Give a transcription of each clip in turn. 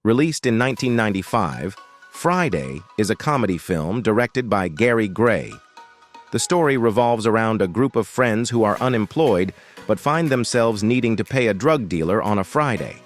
Released in 1995, Friday is a comedy film directed by Gary Gray. The story revolves around a group of friends who are unemployed but find themselves needing to pay a drug dealer on a Friday.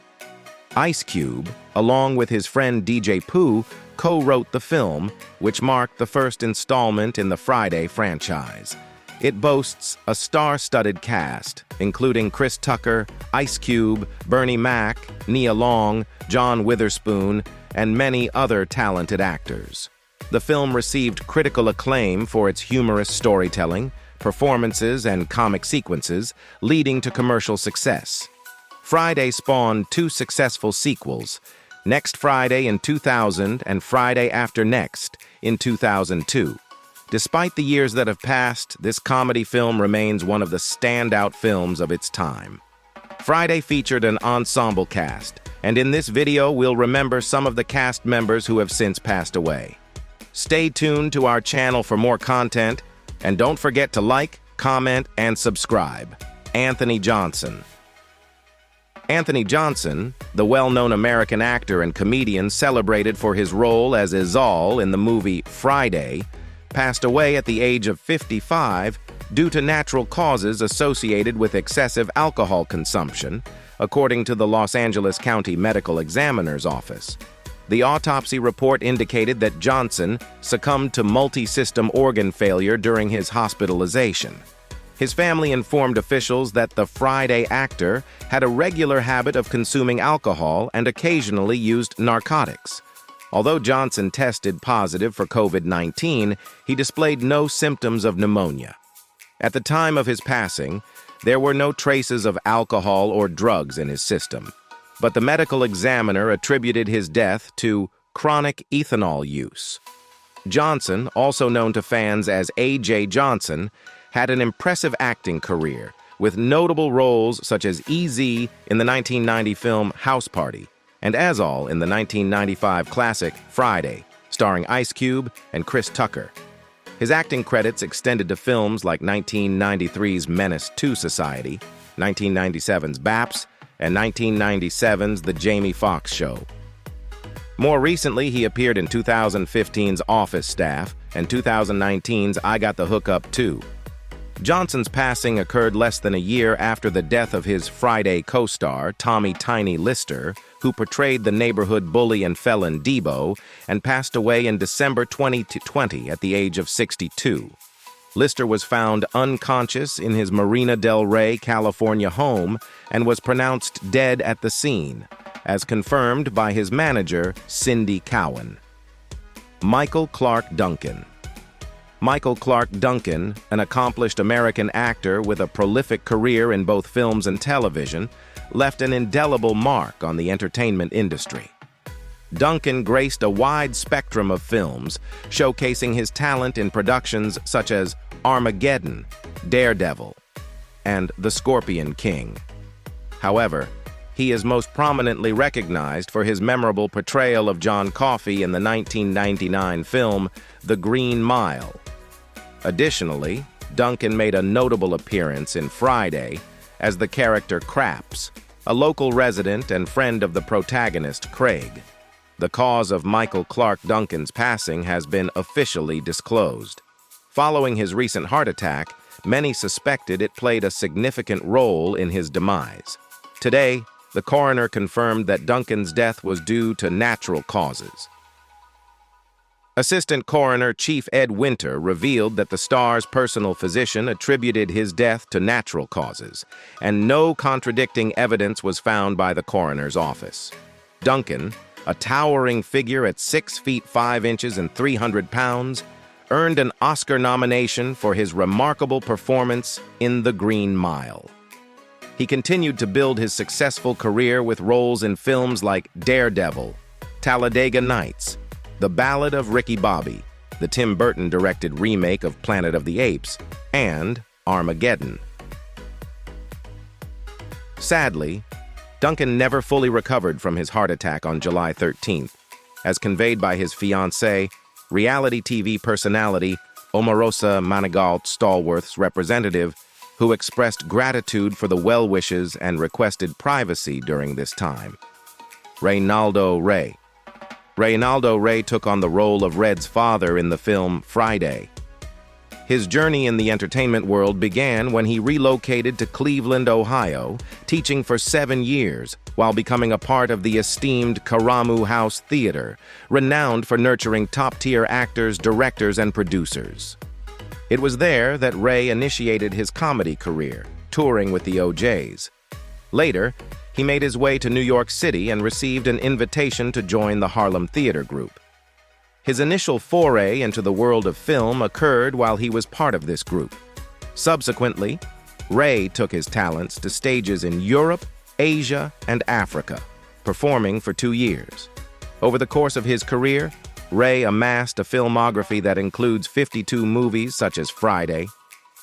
Ice Cube, along with his friend DJ Pooh, co-wrote the film, which marked the first installment in the Friday franchise. It boasts a star-studded cast, including Chris Tucker, Ice Cube, Bernie Mac, Nia Long, John Witherspoon, and many other talented actors. The film received critical acclaim for its humorous storytelling, performances, and comic sequences, leading to commercial success. Friday spawned two successful sequels, Next Friday in 2000 and Friday After Next in 2002. Despite the years that have passed, this comedy film remains one of the standout films of its time. Friday featured an ensemble cast, and in this video we'll remember some of the cast members who have since passed away. Stay tuned to our channel for more content, and don't forget to like, comment, and subscribe. Anthony Johnson. Anthony Johnson, the well-known American actor and comedian celebrated for his role as Izal in the movie Friday, passed away at the age of 55 due to natural causes associated with excessive alcohol consumption, according to the Los Angeles County Medical Examiner's Office. The autopsy report indicated that Johnson succumbed to multi-system organ failure during his hospitalization. His family informed officials that the Friday actor had a regular habit of consuming alcohol and occasionally used narcotics. Although Johnson tested positive for COVID-19, he displayed no symptoms of pneumonia. At the time of his passing, there were no traces of alcohol or drugs in his system, but the medical examiner attributed his death to chronic ethanol use. Johnson, also known to fans as A.J. Johnson, had an impressive acting career, with notable roles such as E.Z. in the 1990 film House Party, and Izal in the 1995 classic Friday, starring Ice Cube and Chris Tucker. His acting credits extended to films like 1993's Menace II Society, 1997's Baps, and 1997's The Jamie Foxx Show. More recently, he appeared in 2015's Office Staff and 2019's I Got the Hookup Too. Johnson's passing occurred less than a year after the death of his Friday co-star, Tommy "Tiny" Lister, who portrayed the neighborhood bully and felon Debo, and passed away in December 2020 at the age of 62. Lister was found unconscious in his Marina del Rey, California home and was pronounced dead at the scene, as confirmed by his manager, Cindy Cowan. Michael Clarke Duncan. Michael Clarke Duncan, an accomplished American actor with a prolific career in both films and television, left an indelible mark on the entertainment industry. Duncan graced a wide spectrum of films, showcasing his talent in productions such as Armageddon, Daredevil, and The Scorpion King. However, he is most prominently recognized for his memorable portrayal of John Coffey in the 1999 film The Green Mile. Additionally, Duncan made a notable appearance in Friday as the character Craps, a local resident and friend of the protagonist, Craig. The cause of Michael Clarke Duncan's passing has been officially disclosed. Following his recent heart attack, many suspected it played a significant role in his demise. Today, the coroner confirmed that Duncan's death was due to natural causes. Assistant Coroner Chief Ed Winter revealed that the star's personal physician attributed his death to natural causes, and no contradicting evidence was found by the coroner's office. Duncan, a towering figure at 6 feet 5 inches and 300 pounds, earned an Oscar nomination for his remarkable performance in The Green Mile. He continued to build his successful career with roles in films like Daredevil, Talladega Nights, The Ballad of Ricky Bobby, the Tim Burton-directed remake of Planet of the Apes, and Armageddon. Sadly, Duncan never fully recovered from his heart attack on July 13th, as conveyed by his fiancée, reality TV personality Omarosa Manigault-Stallworth's representative, who expressed gratitude for the well wishes and requested privacy during this time. Reynaldo Rey. Reynaldo Rey took on the role of Red's father in the film Friday. His journey in the entertainment world began when he relocated to Cleveland, Ohio, teaching for 7 years while becoming a part of the esteemed Karamu House Theater, renowned for nurturing top-tier actors, directors, and producers. It was there that Rey initiated his comedy career, touring with the O'Jays. Later, he made his way to New York City and received an invitation to join the Harlem Theater Group. His initial foray into the world of film occurred while he was part of this group. Subsequently, Rey took his talents to stages in Europe, Asia, and Africa, performing for 2 years. Over the course of his career, Rey amassed a filmography that includes 52 movies such as Friday,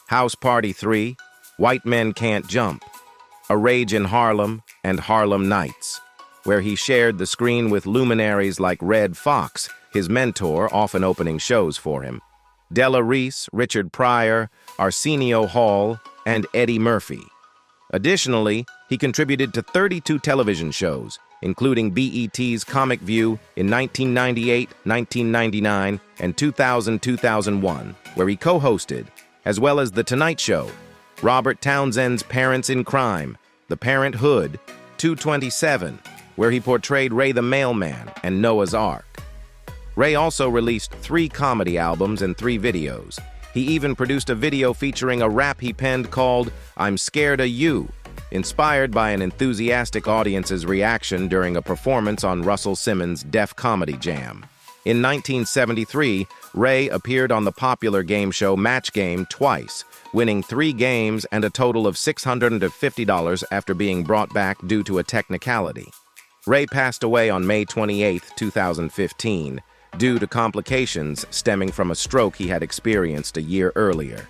House Party 3, White Men Can't Jump, A Rage in Harlem, and Harlem Nights, where he shared the screen with luminaries like Redd Foxx, his mentor, often opening shows for him, Della Reese, Richard Pryor, Arsenio Hall, and Eddie Murphy. Additionally, he contributed to 32 television shows, including BET's Comic View in 1998, 1999, and 2000-2001, where he co-hosted, as well as The Tonight Show, Robert Townsend's Parents in Crime, The Parenthood, 227, where he portrayed Ray the Mailman, and Noah's Ark. Rey also released 3 comedy albums and 3 videos. He even produced a video featuring a rap he penned called I'm Scared of You, inspired by an enthusiastic audience's reaction during a performance on Russell Simmons' Def Comedy Jam. In 1973, Rey appeared on the popular game show Match Game twice, winning 3 games and a total of $650 after being brought back due to a technicality. Rey passed away on May 28, 2015, due to complications stemming from a stroke he had experienced a year earlier.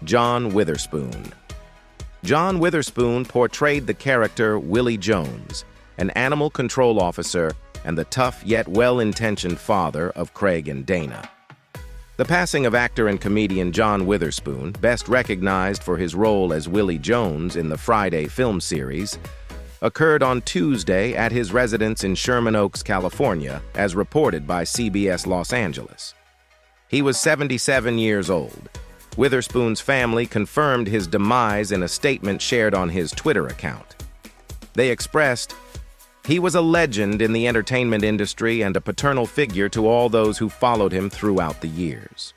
John Witherspoon. John Witherspoon portrayed the character Willie Jones, an animal control officer and the tough yet well-intentioned father of Craig and Dana. The passing of actor and comedian John Witherspoon, best recognized for his role as Willie Jones in the Friday film series, occurred on Tuesday at his residence in Sherman Oaks, California, as reported by CBS Los Angeles. He was 77 years old. Witherspoon's family confirmed his demise in a statement shared on his Twitter account. They expressed, "He was a legend in the entertainment industry and a paternal figure to all those who followed him throughout the years."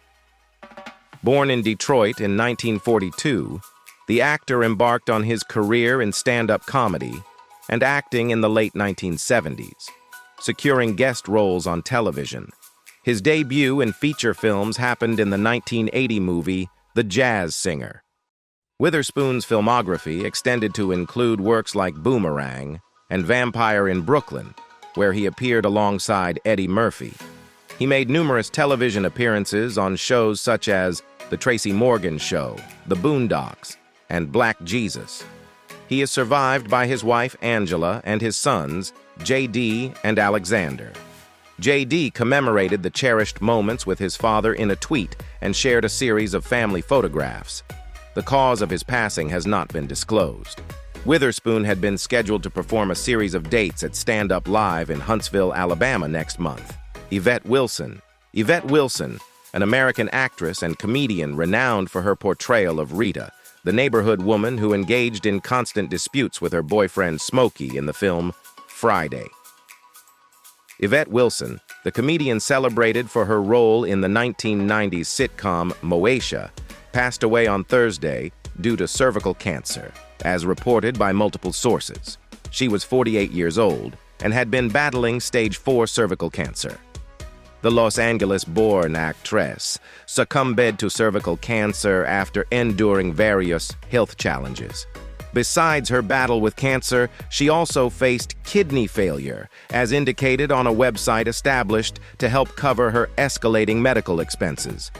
Born in Detroit in 1942, the actor embarked on his career in stand-up comedy and acting in the late 1970s, securing guest roles on television. His debut in feature films happened in the 1980 movie The Jazz Singer. Witherspoon's filmography extended to include works like Boomerang and Vampire in Brooklyn, where he appeared alongside Eddie Murphy. He made numerous television appearances on shows such as The Tracy Morgan Show, The Boondocks, and Black Jesus. He is survived by his wife Angela and his sons, J.D. and Alexander. J.D. commemorated the cherished moments with his father in a tweet and shared a series of family photographs. The cause of his passing has not been disclosed. Witherspoon had been scheduled to perform a series of dates at Stand Up Live in Huntsville, Alabama next month. Yvette Wilson. Yvette Wilson, an American actress and comedian renowned for her portrayal of Rita, the neighborhood woman who engaged in constant disputes with her boyfriend Smokey in the film Friday. Yvette Wilson, the comedian celebrated for her role in the 1990s sitcom Moesha, passed away on Thursday due to cervical cancer, as reported by multiple sources. She was 48 years old and had been battling stage 4 cervical cancer. The Los Angeles-born actress succumbed to cervical cancer after enduring various health challenges. Besides her battle with cancer, she also faced kidney failure, as indicated on a website established to help cover her escalating medical expenses.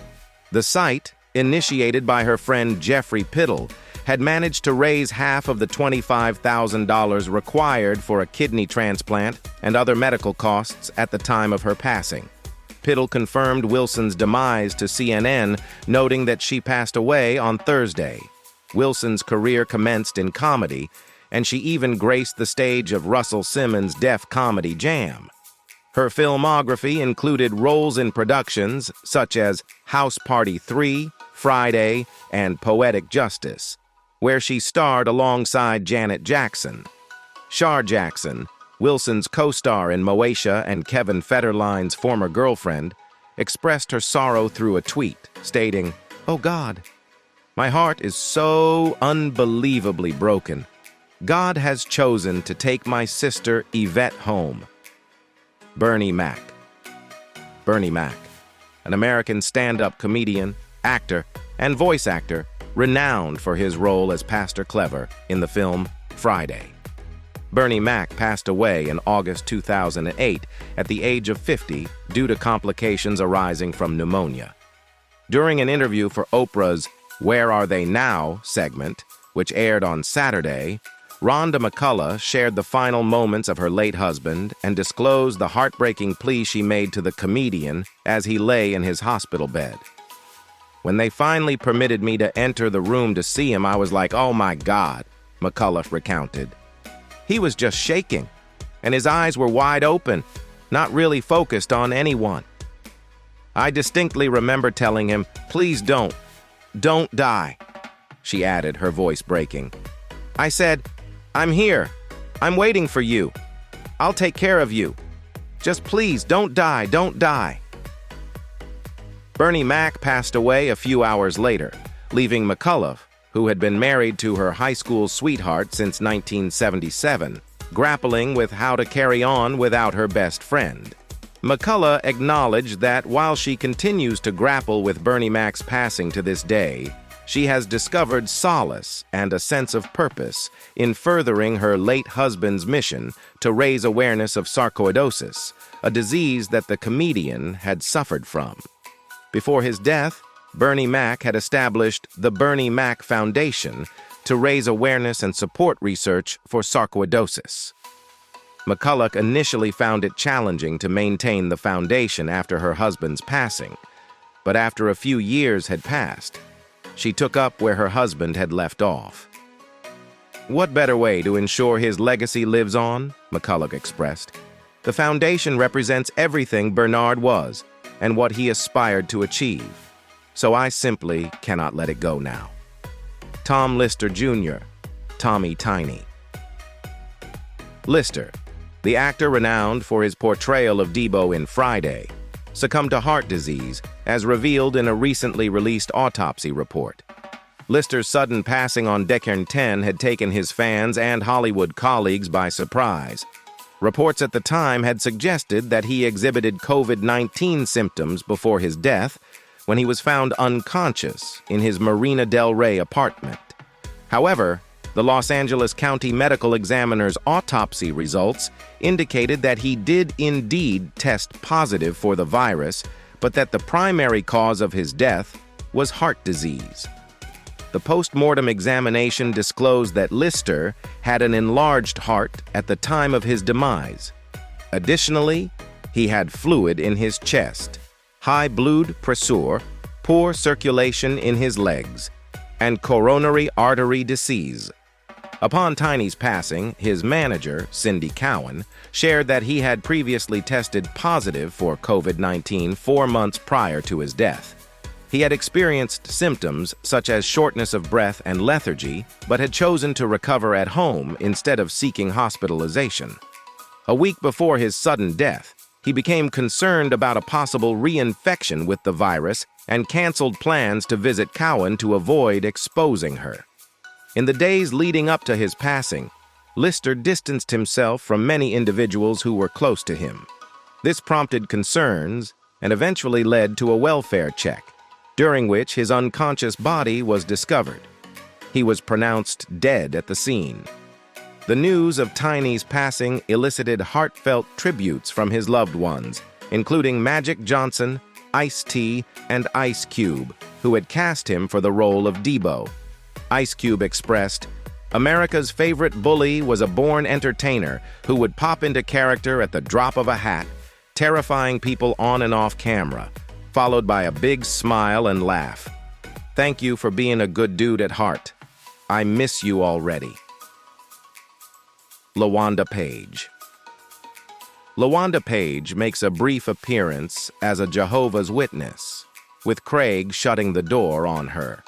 The site, initiated by her friend Jeffrey Pittle, had managed to raise half of the $25,000 required for a kidney transplant and other medical costs at the time of her passing. Pittle confirmed Wilson's demise to CNN, noting that she passed away on Thursday. Wilson's career commenced in comedy, and she even graced the stage of Russell Simmons' Def Comedy Jam. Her filmography included roles in productions such as House Party 3, Friday, and Poetic Justice, where she starred alongside Janet Jackson. Shar Jackson, Wilson's co-star in Moesha and Kevin Federline's former girlfriend, expressed her sorrow through a tweet, stating, "Oh God, my heart is so unbelievably broken. God has chosen to take my sister Yvette home." Bernie Mac. Bernie Mac, an American stand-up comedian, actor, and voice actor, renowned for his role as Pastor Clever in the film Friday. Bernie Mac passed away in August 2008 at the age of 50 due to complications arising from pneumonia. During an interview for Oprah's Where Are They Now segment, which aired on Saturday, Rhonda McCullough shared the final moments of her late husband and disclosed the heartbreaking plea she made to the comedian as he lay in his hospital bed. "When they finally permitted me to enter the room to see him, I was like, oh my God," McCullough recounted. "He was just shaking, and his eyes were wide open, not really focused on anyone. I distinctly remember telling him, 'Please don't die,'" she added, her voice breaking. "I said, 'I'm here. I'm waiting for you. I'll take care of you. Just please don't die.'" Bernie Mac passed away a few hours later, leaving McCullough, who had been married to her high school sweetheart since 1977, grappling with how to carry on without her best friend. McCullough acknowledged that while she continues to grapple with Bernie Mac's passing to this day, she has discovered solace and a sense of purpose in furthering her late husband's mission to raise awareness of sarcoidosis, a disease that the comedian had suffered from. Before his death, Bernie Mac had established the Bernie Mac Foundation to raise awareness and support research for sarcoidosis. McCullough initially found it challenging to maintain the foundation after her husband's passing, but after a few years had passed, she took up where her husband had left off. "What better way to ensure his legacy lives on?" McCullough expressed. "The foundation represents everything Bernard was and what he aspired to achieve, so I simply cannot let it go now." Tom Lister Jr., Tommy Tiny. Lister, the actor renowned for his portrayal of Debo in Friday, succumbed to heart disease, as revealed in a recently released autopsy report. Lister's sudden passing on Deccan 10 had taken his fans and Hollywood colleagues by surprise. Reports at the time had suggested that he exhibited COVID-19 symptoms before his death, when he was found unconscious in his Marina Del Rey apartment. However, the Los Angeles County Medical Examiner's autopsy results indicated that he did indeed test positive for the virus, but that the primary cause of his death was heart disease. The post-mortem examination disclosed that Lister had an enlarged heart at the time of his demise. Additionally, he had fluid in his chest, high blood pressure, poor circulation in his legs, and coronary artery disease. Upon Tiny's passing, his manager, Cindy Cowan, shared that he had previously tested positive for COVID-19 4 months prior to his death. He had experienced symptoms such as shortness of breath and lethargy, but had chosen to recover at home instead of seeking hospitalization. A week before his sudden death, he became concerned about a possible reinfection with the virus and canceled plans to visit Cowan to avoid exposing her. In the days leading up to his passing, Lister distanced himself from many individuals who were close to him. This prompted concerns and eventually led to a welfare check, during which his unconscious body was discovered. He was pronounced dead at the scene. The news of Tiny's passing elicited heartfelt tributes from his loved ones, including Magic Johnson, Ice-T, and Ice Cube, who had cast him for the role of Debo. Ice Cube expressed, "America's favorite bully was a born entertainer who would pop into character at the drop of a hat, terrifying people on and off camera, followed by a big smile and laugh. Thank you for being a good dude at heart. I miss you already." LaWanda Page. LaWanda Page makes a brief appearance as a Jehovah's Witness, with Craig shutting the door on her.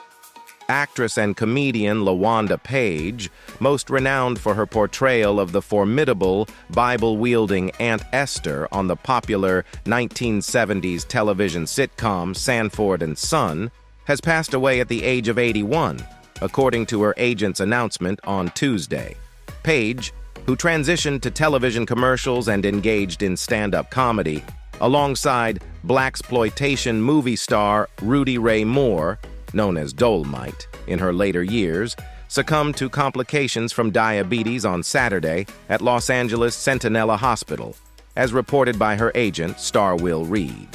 Actress and comedian LaWanda Page, most renowned for her portrayal of the formidable, Bible-wielding Aunt Esther on the popular 1970s television sitcom Sanford and Son, has passed away at the age of 81, according to her agent's announcement on Tuesday. Page, who transitioned to television commercials and engaged in stand-up comedy, alongside blaxploitation movie star Rudy Ray Moore, known as Dolomite, in her later years, succumbed to complications from diabetes on Saturday at Los Angeles Centinela Hospital, as reported by her agent, Star Will Reed.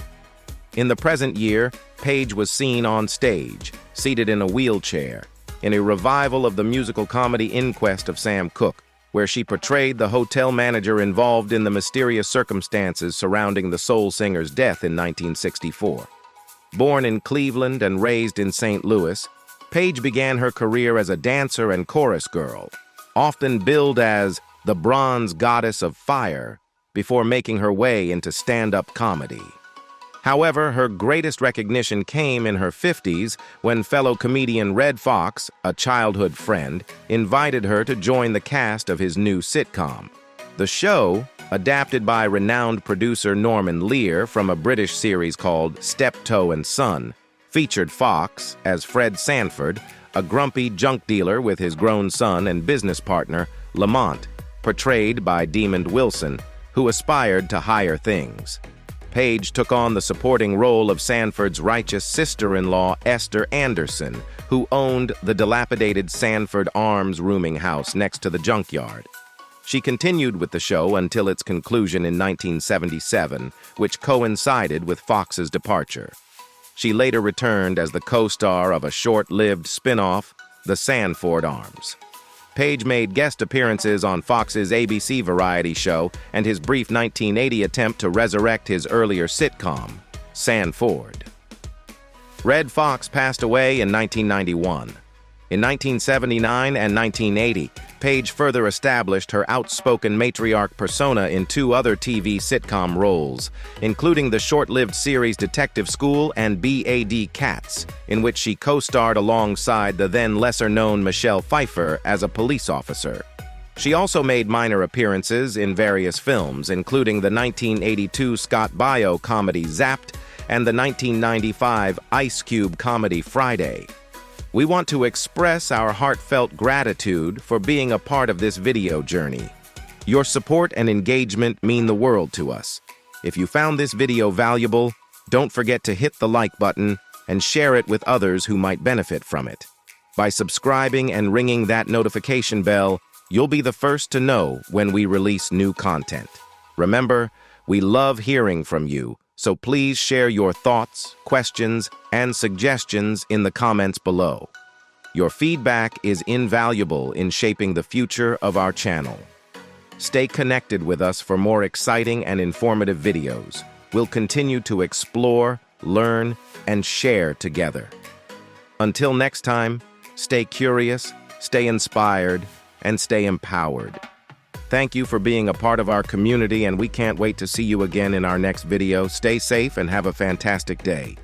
In the present year, Page was seen on stage, seated in a wheelchair, in a revival of the musical comedy Inquest of Sam Cooke, where she portrayed the hotel manager involved in the mysterious circumstances surrounding the soul singer's death in 1964. Born in Cleveland and raised in St. Louis, Page began her career as a dancer and chorus girl, often billed as the Bronze Goddess of Fire, before making her way into stand-up comedy. However, her greatest recognition came in her 50s when fellow comedian Redd Foxx, a childhood friend, invited her to join the cast of his new sitcom. The show, adapted by renowned producer Norman Lear from a British series called Steptoe and Son, featured Foxx as Fred Sanford, a grumpy junk dealer with his grown son and business partner, Lamont, portrayed by Demond Wilson, who aspired to higher things. Page took on the supporting role of Sanford's righteous sister-in-law, Esther Anderson, who owned the dilapidated Sanford Arms rooming house next to the junkyard. She continued with the show until its conclusion in 1977, which coincided with Foxx's departure. She later returned as the co-star of a short-lived spin-off, The Sanford Arms. Page made guest appearances on Fox's ABC variety show and his brief 1980 attempt to resurrect his earlier sitcom, Sanford. Redd Foxx passed away in 1991. In 1979 and 1980, Page further established her outspoken matriarch persona in two other TV sitcom roles, including the short-lived series Detective School and BAD Cats, in which she co-starred alongside the then lesser-known Michelle Pfeiffer as a police officer. She also made minor appearances in various films, including the 1982 Scott Baio comedy Zapped and the 1995 Ice Cube comedy Friday. We want to express our heartfelt gratitude for being a part of this video journey. Your support and engagement mean the world to us. If you found this video valuable, don't forget to hit the like button and share it with others who might benefit from it. By subscribing and ringing that notification bell, you'll be the first to know when we release new content. Remember, we love hearing from you, so please share your thoughts, questions, and suggestions in the comments below. Your feedback is invaluable in shaping the future of our channel. Stay connected with us for more exciting and informative videos. We'll continue to explore, learn, and share together. Until next time, stay curious, stay inspired, and stay empowered. Thank you for being a part of our community, and we can't wait to see you again in our next video. Stay safe and have a fantastic day.